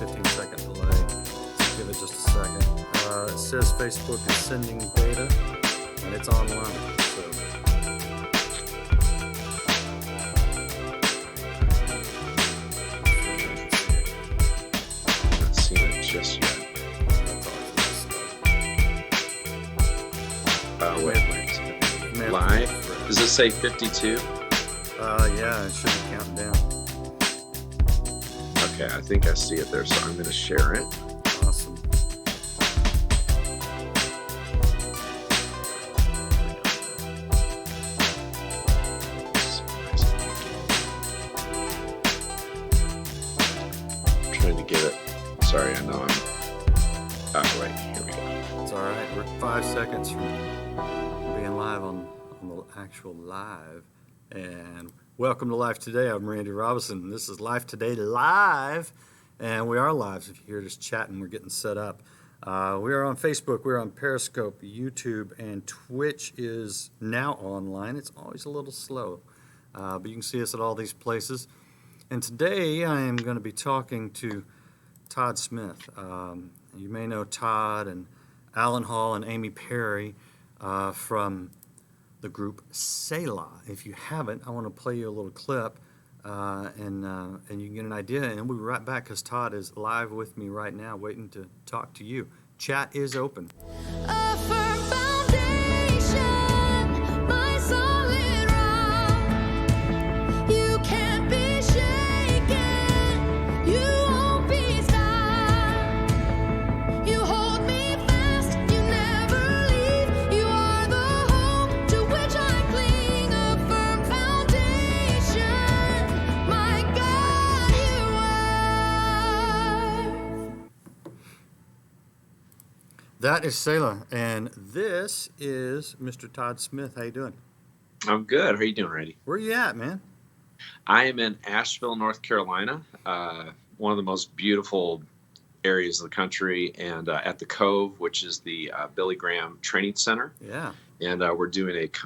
15-second delay. So give it just a second. It says Facebook is sending data, and it's online. So Not seen it just yet. Wait. Live? Does it say 52? Yeah, it should be counting down. Okay, I think I see it there, so I'm going to share it. Awesome. I'm trying to get it. Sorry, I know I'm... Oh, wait, here we go. It's all right. We're 5 seconds from being live on the actual live. And welcome to Life Today. I'm Randy Robinson. This is Life Today Live. And we are live. If you hear us chatting, we're getting set up. We are on Facebook. We're on Periscope, YouTube, and Twitch is now online. It's always a little slow. But you can see us at all these places. And today I am going to be talking to Todd Smith. You may know Todd and Alan Hall and Amy Perry from the group Selah. If you haven't, I want to play you a little clip and you can get an idea. And we'll be right back because Todd is live with me right now waiting to talk to you. Chat is open. A firm foundation, my solid rock. You can't be shaken, you won't be stopped. You hold me fast, you never leave. You are the hope to which I cling. A firm foundation, my God, you are. That is Selah, and this is Mr. Todd Smith. How you doing? I'm good. How are you doing, Randy? Where you at, man? I am in Asheville, North Carolina, one of the most beautiful areas of the country, and at the Cove, which is the Billy Graham Training Center. Yeah. And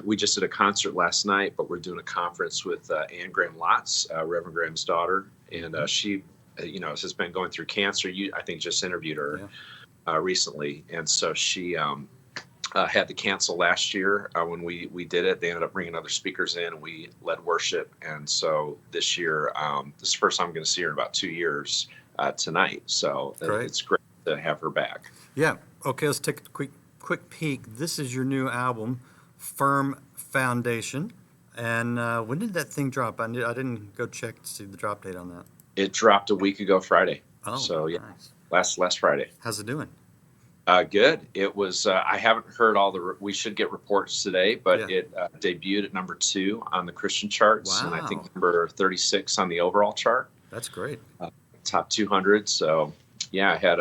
we just did a concert last night, but we're doing a conference with Ann Graham Lotz, Reverend Graham's daughter. And she, has been going through cancer. You, I think, just interviewed her recently. And so she had to cancel last year when we did it. They ended up bringing other speakers in, and we led worship. And so this year, this is the first time I'm going to see her in about 2 years tonight. So it's great to have her back. Yeah. Okay, let's take a quick peek. This is your new album, Firm Foundation. And when did that thing drop? I didn't go check to see the drop date on that. It dropped a week ago Friday. Oh, so yeah, nice. last Friday. How's it doing? Good. It was. I haven't heard all the. We should get reports today, but it debuted at number 2 on the Christian charts, and I think number 36 on the overall chart. That's great. Top 200. So yeah, I had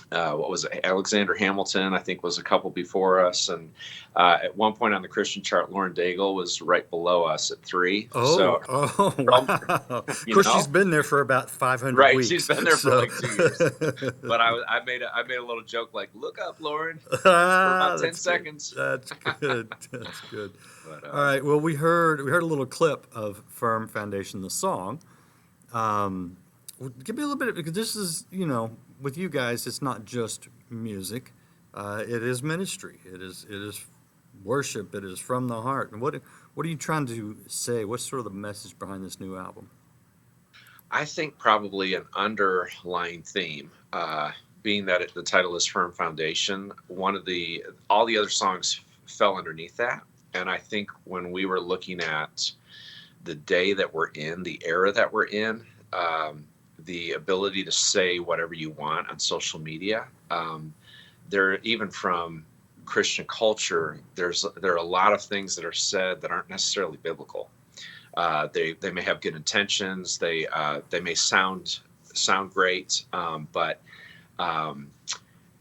what was it? Alexander Hamilton, I think, was a couple before us, and at one point on the Christian chart, Lauren Daigle was right below us at 3. Wow! Of course, she's been there for about 500 right, weeks. She's been there for like 2 years. But I made a little joke like, "Look up, Lauren," for about 10 seconds. That's good. That's good. But, all right. Well, we heard a little clip of "Firm Foundation," the song. Give me a little bit, because this is, with you guys, it's not just music. It is ministry. It is worship. It is from the heart. And what are you trying to say? What's sort of the message behind this new album? I think probably an underlying theme, being that the title is Firm Foundation. All the other songs fell underneath that. And I think when we were looking at the day that we're in, the era that we're in, the ability to say whatever you want on social media, even from Christian culture, there are a lot of things that are said that aren't necessarily biblical. They may have good intentions. They may sound great, but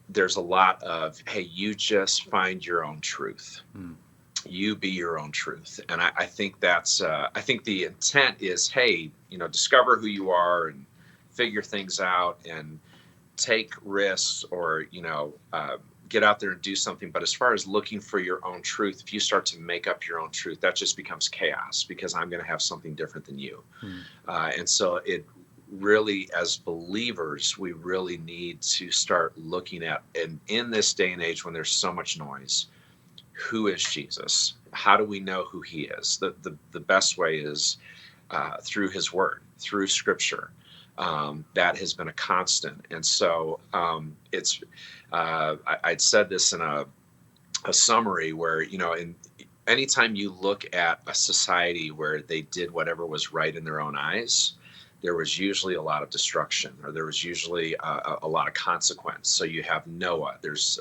there's a lot of, hey, you just find your own truth. You be your own truth. And I think I think the intent is, hey, discover who you are and figure things out and take risks, or, get out there and do something. But as far as looking for your own truth, if you start to make up your own truth, that just becomes chaos, because I'm going to have something different than you. And so really, as believers, we really need to start looking at, and in this day and age when there's so much noise, who is Jesus? How do we know who he is? The best way is through his word, through scripture. That has been a constant. And so I'd said this in a summary where, anytime you look at a society where they did whatever was right in their own eyes, there was usually a lot of destruction, or there was usually a lot of consequence. So you have Noah. There's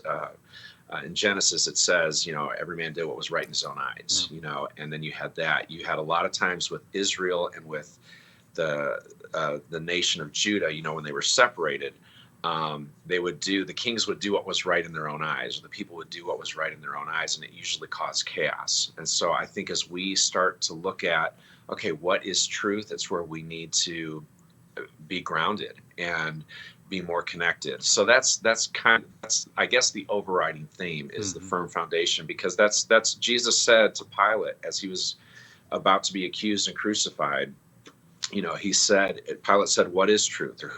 in Genesis, it says, every man did what was right in his own eyes, and then you had that. You had a lot of times with Israel and with the nation of Judah, when they were separated, the kings would do what was right in their own eyes, or the people would do what was right in their own eyes, and it usually caused chaos. And so I think as we start to look at, okay, what is truth? It's where we need to be grounded and be more connected. So that's I guess the overriding theme is the firm foundation, because that's Jesus said to Pilate as he was about to be accused and crucified. Pilate said, "What is truth?" Or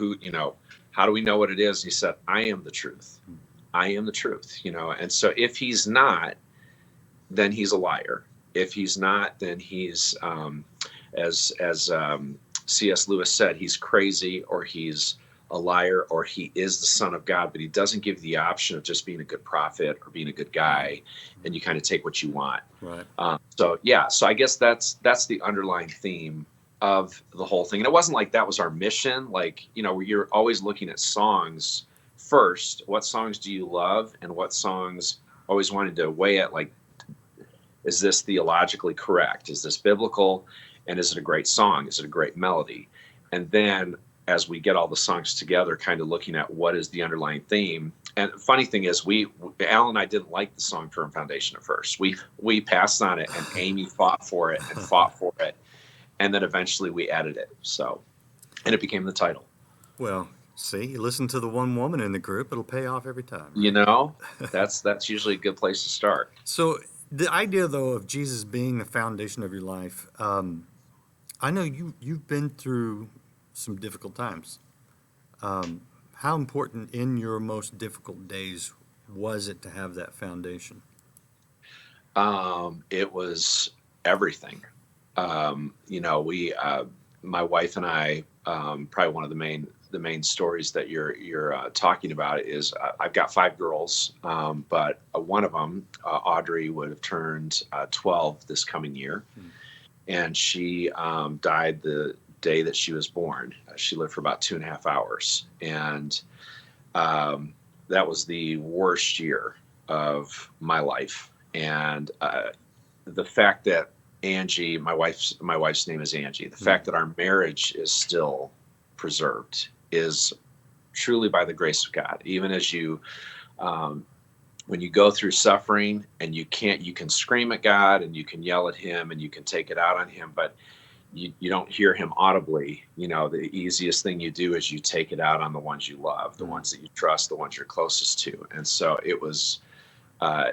how do we know what it is? And he said, "I am the truth. I am the truth." And so if he's not, then he's a liar. If he's not, then he's as C.S. Lewis said, he's crazy, or he's a liar, or he is the Son of God, but he doesn't give the option of just being a good prophet or being a good guy, and you kind of take what you want. Right. So I guess that's the underlying theme of the whole thing. And it wasn't like that was our mission. You're always looking at songs first. What songs do you love, and what songs always wanted to weigh it, is this theologically correct? Is this biblical? And is it a great song? Is it a great melody? And then as we get all the songs together, kind of looking at what is the underlying theme. And the funny thing is, Al and I didn't like the song Firm Foundation at first. We passed on it, and Amy fought for it and fought for it. And then eventually we added it. And it became the title. Well, see, you listen to the one woman in the group, it'll pay off every time. Right? That's usually a good place to start. So the idea, though, of Jesus being the foundation of your life, I know you've been through some difficult times. How important in your most difficult days was it to have that foundation? It was everything. My wife and I, probably one of the main stories that you're talking about is I've got 5 girls, but one of them, Audrey, would have turned 12 this coming year. And she died the day that she was born. She lived for about 2.5 hours. And that was the worst year of my life. And the fact that Angie, my wife's name is Angie, the fact that our marriage is still preserved is truly by the grace of God. Even as you, when you go through suffering and you can scream at God and you can yell at him and you can take it out on him, but you don't hear him audibly. The easiest thing you do is you take it out on the ones you love, the ones that you trust, the ones you're closest to. And so it was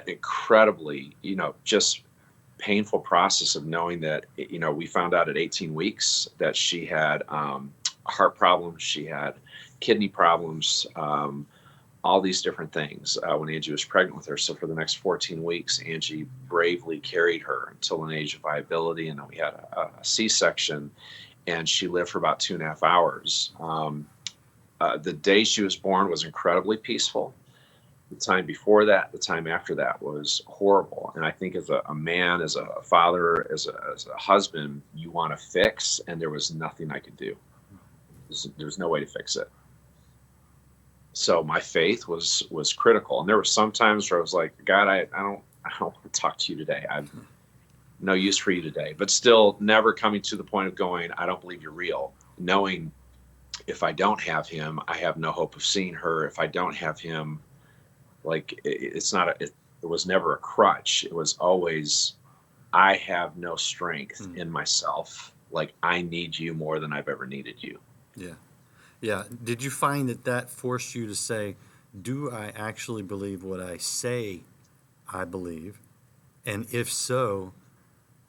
incredibly, just painful process of knowing that, we found out at 18 weeks that she had heart problems, she had kidney problems, all these different things when Angie was pregnant with her. So for the next 14 weeks, Angie bravely carried her until an age of viability. And then we had a C-section, and she lived for about 2.5 hours. The day she was born was incredibly peaceful. The time before that, the time after that was horrible. And I think as a man, as a father, as a husband, you want to fix, and there was nothing I could do. There was no way to fix it. So my faith was critical. And there were some times where I was like, God, I don't want to talk to you today. I'm no use for you today. But still never coming to the point of going, I don't believe you're real. Knowing if I don't have him, I have no hope of seeing her. If I don't have him, it was never a crutch. It was always, I have no strength in myself. I need you more than I've ever needed you. Yeah. Yeah. Did you find that forced you to say, do I actually believe what I say I believe? And if so,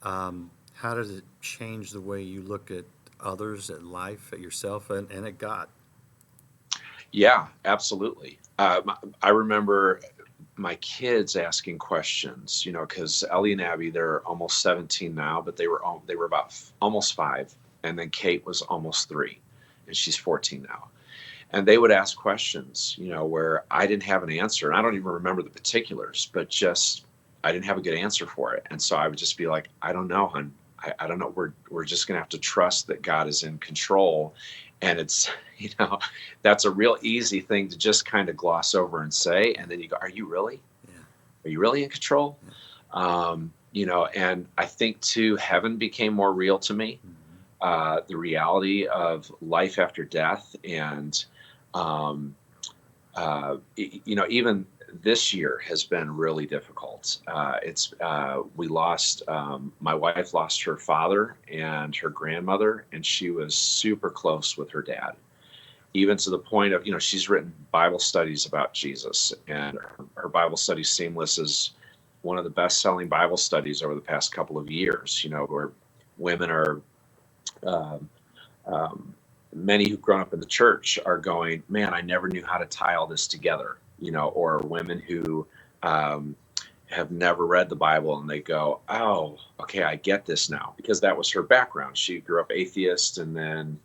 how does it change the way you look at others, at life, at yourself, and at God. Yeah, absolutely. I remember my kids asking questions, because Ellie and Abby, they're almost 17 now, but they were about almost 5, and then Kate was almost 3, and she's 14 now. And they would ask questions, where I didn't have an answer, and I don't even remember the particulars, but just I didn't have a good answer for it, and so I would just be like, I don't know, hon. I don't know. We're just gonna have to trust that God is in control, and it's that's a real easy thing to just kind of gloss over and say, and then you go, are you really? Yeah. Are you really in control? And I think too, heaven became more real to me. The reality of life after death, and even this year has been really difficult. We lost, my wife lost her father and her grandmother, and she was super close with her dad, even to the point of, she's written Bible studies about Jesus, and her Bible study, Seamless, is one of the best-selling Bible studies over the past couple of years, where women are, many who've grown up in the church are going, man, I never knew how to tie all this together, or women who have never read the Bible, and they go, oh, okay, I get this now, because that was her background. She grew up atheist and then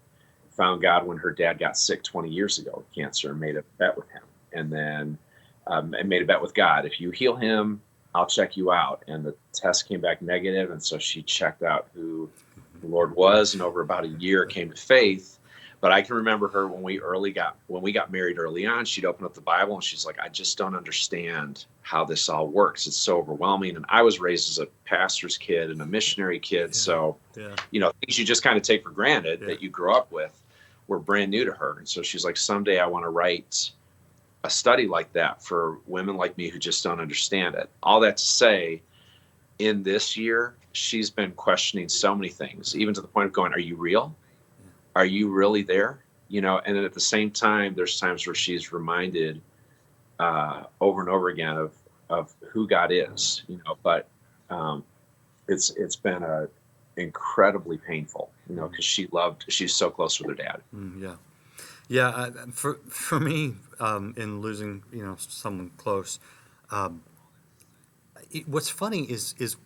found God when her dad got sick 20 years ago with cancer, and made a bet with him, and then and made a bet with God. If you heal him, I'll check you out. And the test came back negative, and so she checked out who the Lord was, and over about a year came to faith. But I can remember her when we got married early on, she'd open up the Bible and she's like, I just don't understand how this all works. It's so overwhelming. And I was raised as a pastor's kid and a missionary kid. Yeah. So, Yeah. Things you just kind of take for granted Yeah. that you grew up with were brand new to her. And so she's like, someday I want to write a study like that for women like me who just don't understand it. All that to say, in this year, she's been questioning so many things, even to the point of going, are you real? Are you really there? And then at the same time, there's times where she's reminded over and over again of who God is, but it's been incredibly painful, because she's so close with her dad. Yeah. Yeah. For me, in losing, someone close, what's funny is,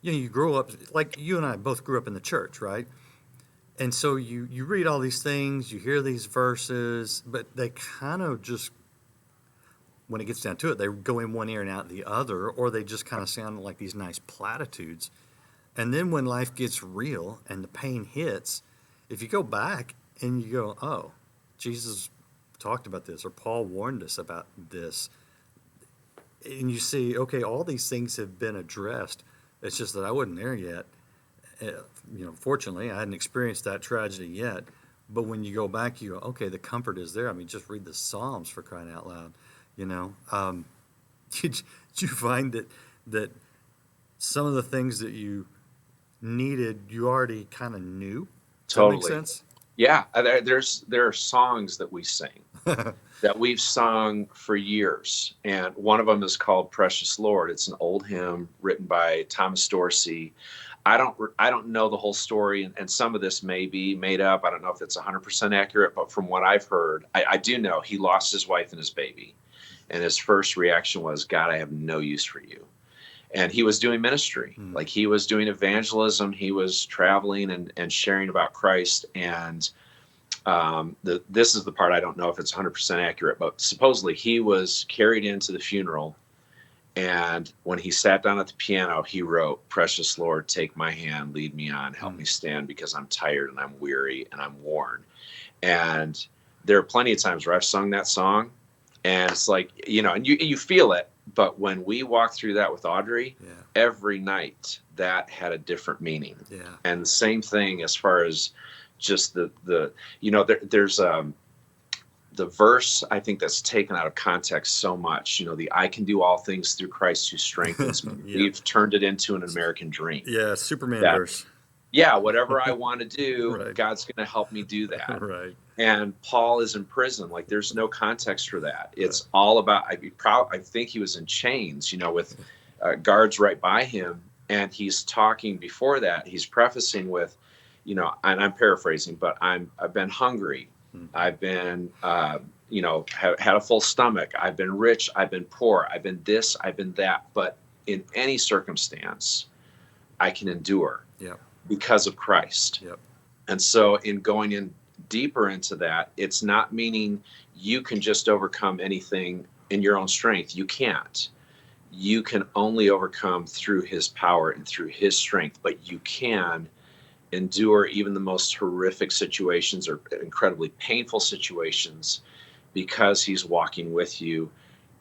you grow up, like you and I both grew up in the church, right? And so you read all these things, you hear these verses, but they kind of just, when it gets down to it, they go in one ear and out the other, or they just kind of sound like these nice platitudes. And then when life gets real and the pain hits, if you go back and you go, oh, Jesus talked about this, or Paul warned us about this, and you see, okay, all these things have been addressed. It's just that I wasn't there yet. Fortunately, I hadn't experienced that tragedy yet. But when you go back, you go, okay, the comfort is there. I mean, just read the Psalms, for crying out loud. Did you find that some of the things that you needed, you already kind of knew? Does that make sense? Yeah, there are songs that we sing that we've sung for years, and one of them is called "Precious Lord." It's an old hymn written by Thomas Dorsey. I don't know the whole story, and some of this may be made up. I don't know if it's 100% accurate, but from what I've heard, I do know he lost his wife and his baby, and his first reaction was, "God, I have no use for you." And he was doing ministry, like he was doing evangelism. He was traveling and sharing about Christ. And this is the part I don't know if it's 100% accurate, but supposedly he was carried into the funeral. And when he sat down at the piano, he wrote, "Precious Lord, take my hand, lead me on, help me stand, because I'm tired and I'm weary and I'm worn." And there are plenty of times where I've sung that song, and it's like, and you feel it. But when we walked through that with Audrey, every night that had a different meaning. Yeah. And the same thing as far as just there's the verse, I think, that's taken out of context so much. The "I can do all things through Christ who strengthens me." Yeah. We've turned it into an American dream. Yeah, Superman verse. Yeah, whatever I want to do, right. God's going to help me do that. Right. And Paul is in prison. Like, there's no context for that. It's all about, I think he was in chains, with guards right by him. And he's talking before that. He's prefacing with, and I'm paraphrasing, but I've been hungry. I've been, had a full stomach. I've been rich. I've been poor. I've been this. I've been that. But in any circumstance, I can endure because of Christ. Yep. And so in going in deeper into that, it's not meaning you can just overcome anything in your own strength. You can't. You can only overcome through his power and through his strength, but you can endure even the most horrific situations or incredibly painful situations because he's walking with you,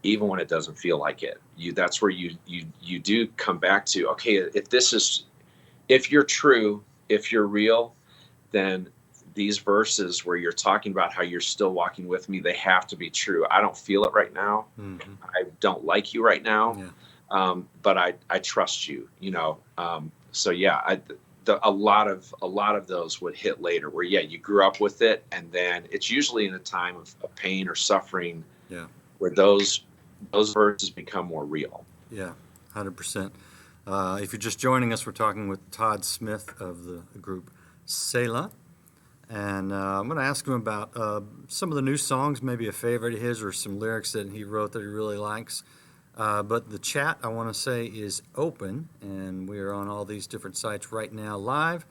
even when it doesn't feel like it. That's where you do come back to, okay, if you're true, if you're real, then these verses where you're talking about how you're still walking with me, they have to be true. I don't feel it right now. Mm-hmm. I don't like you right now. Yeah. But I trust you, so yeah, a lot of those would hit later where, you grew up with it. And then it's usually in a time of pain or suffering where those verses become more real. Yeah, 100%. If you're just joining us, we're talking with Todd Smith of the group Selah. And I'm going to ask him about some of the new songs, maybe a favorite of his or some lyrics that he wrote that he really likes. But the chat, I want to say, is open, and we are on all these different sites right now live.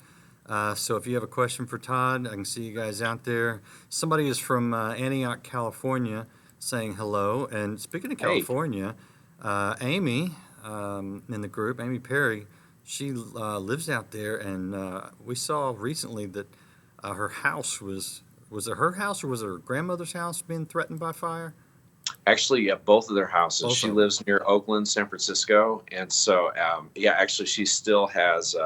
So if you have a question for Todd, I can see you guys out there. Somebody is from Antioch, California, saying hello. And speaking of California, Amy in the group, Amy Perry, she lives out there, and we saw recently that her house was it her house or was it her grandmother's house being threatened by fire? Actually, both of their houses. Both she of lives near Oakland, San Francisco. And so, actually, she still has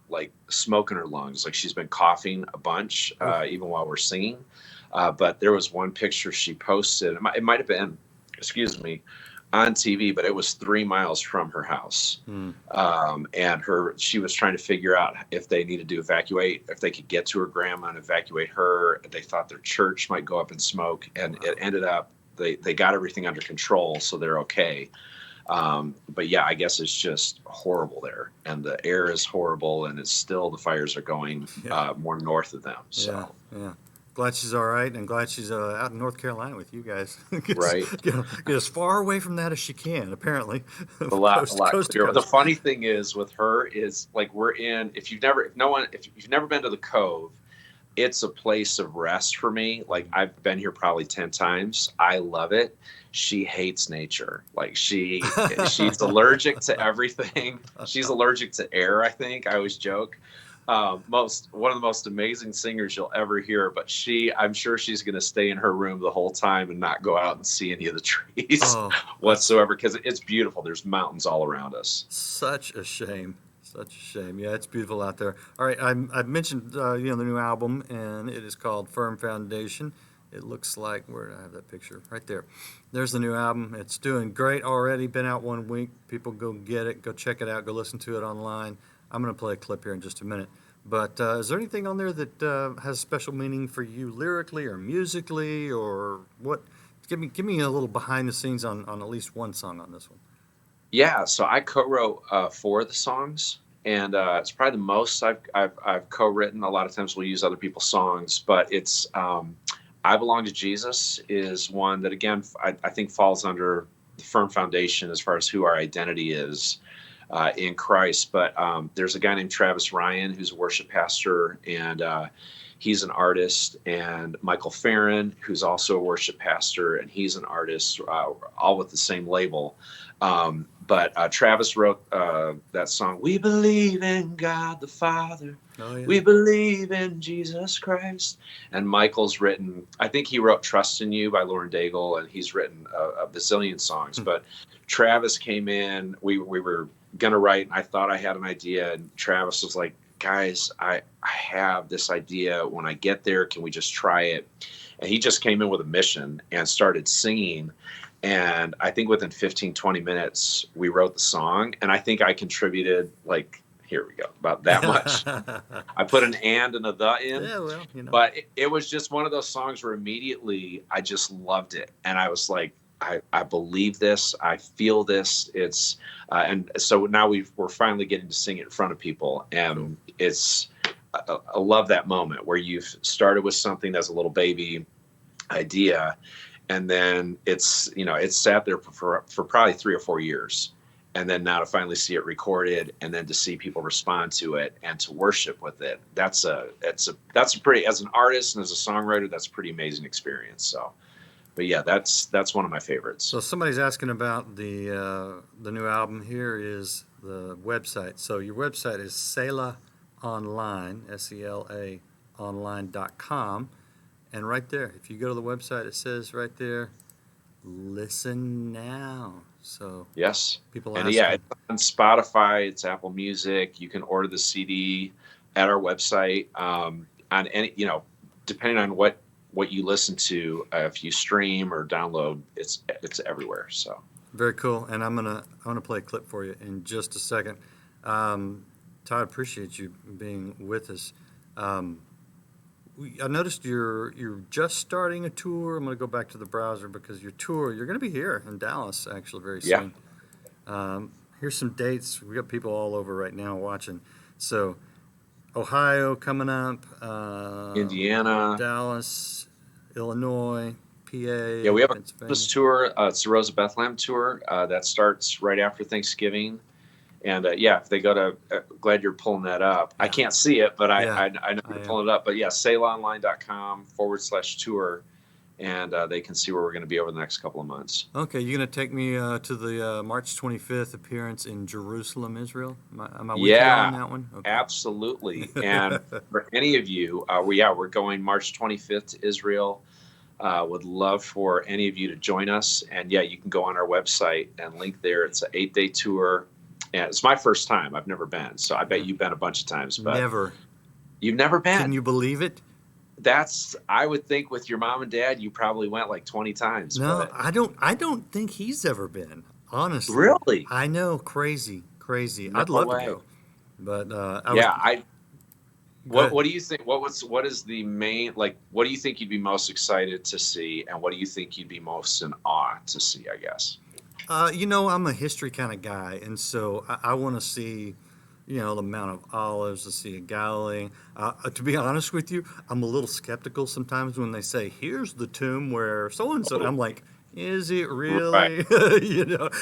like smoke in her lungs. Like she's been coughing a bunch, even while we're singing. But there was one picture she posted. It might have been, on TV, but it was 3 miles from her house. And she was trying to figure out if they needed to evacuate, if they could get to her grandma and evacuate her. They thought their church might go up in smoke, and it ended up, they got everything under control, so they're okay. But yeah, I guess it's just horrible there, and the air is horrible, and it's still, the fires are going more north of them. So yeah. Glad she's all right, and glad she's out in North Carolina with you guys. Right. Get as far away from that as she can, apparently. A lot clearer. The funny thing is with her is, like, we're in, if you've never been to the Cove, it's a place of rest for me. Like, I've been here probably 10 times. I love it. She hates nature. Like, she's allergic to everything. She's allergic to air, I think. I always joke. One of the most amazing singers you'll ever hear, but I'm sure she's going to stay in her room the whole time and not go out and see any of the trees whatsoever, because it's beautiful. There's mountains all around us. Such a shame. Yeah, it's beautiful out there. All right, I've mentioned the new album, and it is called Firm Foundation. It looks like, where did I have that picture? Right there. There's the new album. It's doing great already. Been out 1 week. People go get it. Go check it out. Go listen to it online. I'm going to play a clip here in just a minute. But is there anything on there that has special meaning for you lyrically or musically, or what? Give me a little behind the scenes on at least one song on this one. Yeah, so I co-wrote 4 of the songs, and it's probably the most I've co-written. A lot of times we'll use other people's songs, but it's I Belong to Jesus is one that, again, I think falls under the firm foundation as far as who our identity is in Christ. But there's a guy named Travis Ryan who's a worship pastor, and he's an artist, and Michael Farron, who's also a worship pastor, and he's an artist, all with the same label. But Travis wrote that song, "We believe in God the Father. Oh, yeah. We believe in Jesus Christ." And Michael's written, I think he wrote "Trust in You" by Lauren Daigle, and he's written a bazillion songs. But Travis came in, we were going to write, and I thought I had an idea, and Travis was like, "Guys, I have this idea. When I get there, can we just try it?" And he just came in with a mission and started singing. And I think within 15, 20 minutes, we wrote the song. And I think I contributed, like, here we go, about that much. I put an and a the in. Yeah, well, But it was just one of those songs where immediately I just loved it. And I was like, I believe this. I feel this. And so now we're finally getting to sing it in front of people. And it's I love that moment where you've started with something as a little baby idea, and then it's sat there for probably 3 or 4 years, and then now to finally see it recorded, and then to see people respond to it and to worship with it, that's a pretty, as an artist and as a songwriter, that's a pretty amazing experience. So, but yeah, that's one of my favorites. So somebody's asking about the new album. Here is the website. So your website is Selah Online, SELA online.com. And right there, if you go to the website, it says right there, listen now. So yes, people and ask yeah, them. it's on Spotify, it's Apple Music. You can order the CD at our website. On any, depending on what you listen to, if you stream or download, it's everywhere. So Very cool. And I'm gonna play a clip for you in just a second. Todd, appreciate you being with us. I noticed you're just starting a tour. I'm going to go back to the browser because your tour, you're going to be here in Dallas actually very soon. Here's some dates. We got people all over right now watching. So Ohio coming up, Indiana, Dallas, Illinois, PA. Yeah, we have a Pennsylvania. Christmas tour. It's the Rose of Bethlehem tour that starts right after Thanksgiving. And if they go to, glad you're pulling that up. I can't see it, but I know you're pulling it up. But yeah, SelahOnline.com/tour, and they can see where we're going to be over the next couple of months. Okay, you're going to take me to the March 25th appearance in Jerusalem, Israel? Am I with you on that one? Okay. Absolutely. And for any of you, we're going March 25th to Israel. Would love for any of you to join us. And you can go on our website and link there. It's an 8-day tour. And it's my first time. I've never been. So I bet you've been a bunch of times. But Never. You've never been? Can you believe it? I would think with your mom and dad, you probably went like 20 times. No, I don't think he's ever been, honestly. Really? I know, crazy. No I'd love way. to go. But what do you think? What is the main, what do you think you'd be most excited to see, and what do you think you'd be most in awe to see, I guess? I'm a history kind of guy, and so I want to see, the Mount of Olives, to see Galilee. To be honest with you, I'm a little skeptical sometimes when they say, here's the tomb where so-and-so. I'm like, is it really? Right.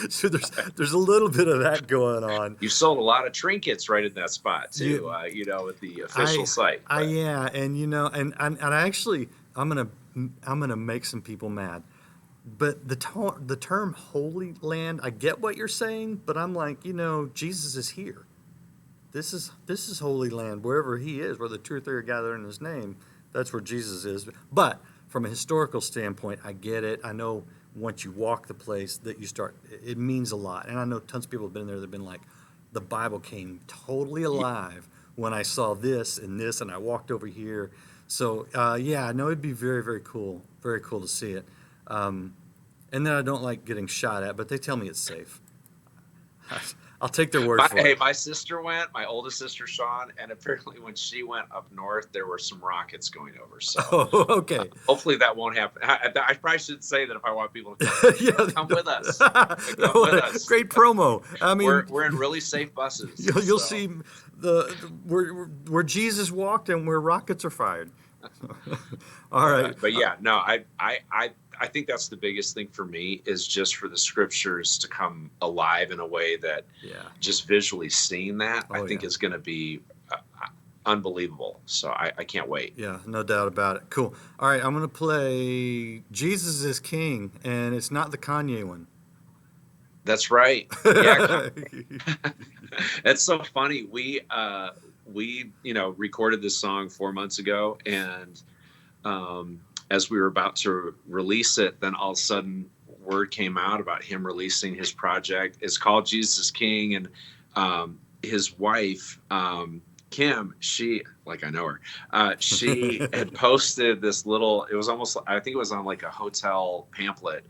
So there's a little bit of that going on. You sold a lot of trinkets right in that spot too, with the official site. Yeah, and I actually, I'm gonna make some people mad. But the term Holy Land, I get what you're saying, but I'm like, Jesus is here. This is Holy Land, wherever he is, where the two or three are gathered in his name, that's where Jesus is. But from a historical standpoint, I get it. I know once you walk the place that it means a lot. And I know tons of people have been there that have been like, the Bible came totally alive when I saw this, and I walked over here. So, I know it'd be very, very cool to see it. And then I don't like getting shot at, but they tell me it's safe. I'll take their word for it. Hey, my sister went, my oldest sister, Sean, and apparently when she went up north, there were some rockets going over. So okay. Hopefully that won't happen. I probably should say that if I want people to come with us. Come with us. Great promo. I mean, we're in really safe buses. You'll see where Jesus walked and where rockets are fired. All right. But I think that's the biggest thing for me, is just for the scriptures to come alive in a way that just visually seeing that, I think is going to be unbelievable. So I can't wait. Yeah, no doubt about it. Cool. All right, I'm going to play Jesus is King, and it's not the Kanye one. That's right. Yeah. It's so funny. We recorded this song 4 months ago, and as we were about to release it, then all of a sudden word came out about him releasing his project. It's called Jesus is King, and his wife, Kim, she, I know her, she had posted this little, it was almost, I think it was on like a hotel pamphlet.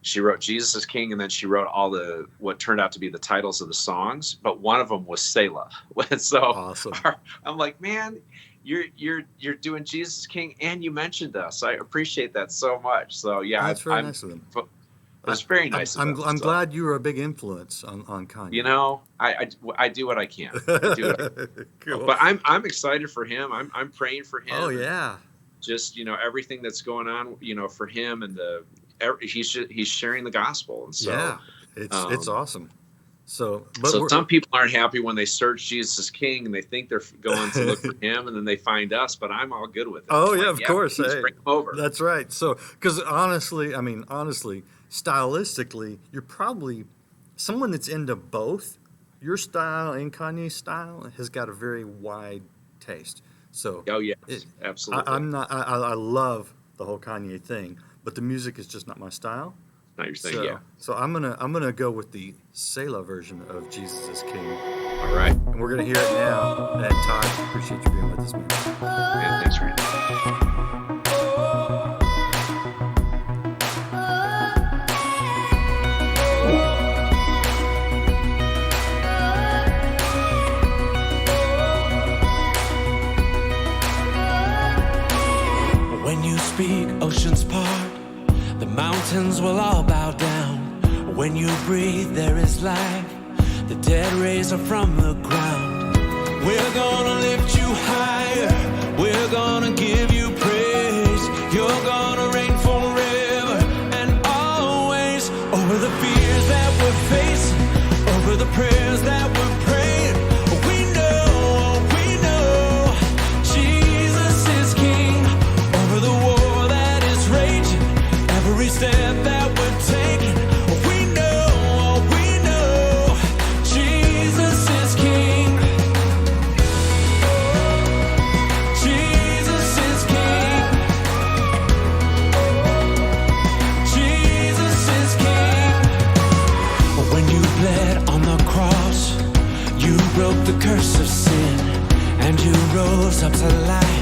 She wrote Jesus is King, and then she wrote all what turned out to be the titles of the songs, but one of them was Selah. So awesome. I'm like, man, you're doing Jesus is King, and you mentioned us. I appreciate that so much. So that's very nice of them. It was very nice. I'm of him, I'm so, glad you were a big influence on Kanye. You know, I do what I can. I do what I can. Cool. But I'm excited for him. I'm praying for him. Oh yeah. Just everything that's going on, for him, and he's sharing the gospel, and so Yeah, it's awesome. So, some people aren't happy when they search Jesus as King and they think they're going to look for him, and then they find us. But I'm all good with it. Oh I'm yeah, like, of course. Please Hey, bring him over. that's right. So, because honestly, stylistically, you're probably someone that's into both. Your style and Kanye's style has got a very wide taste. So, Oh yes, absolutely. I'm not. I love the whole Kanye thing, but the music is just not my style. Not your thing, So, yeah. so I'm gonna go with the Selah version of Jesus is King, All right. and we're gonna hear it now. And Todd, appreciate you being with us, man. Yeah, thanks, Randy. When you speak, oceans part, the mountains will all bow down. When you breathe, there is life, the dead raise up from the ground. We're gonna lift you higher, we're gonna give you praise. You're gonna reign forever and always. Over the fears that we're facing, over the prayers that we're praying, we know Jesus is King. Over the war that is raging, every step that we're taking, we know Jesus is King. Jesus is King. Jesus is King. When you bled on the cross, you broke the curse of sin, and you rose up to life.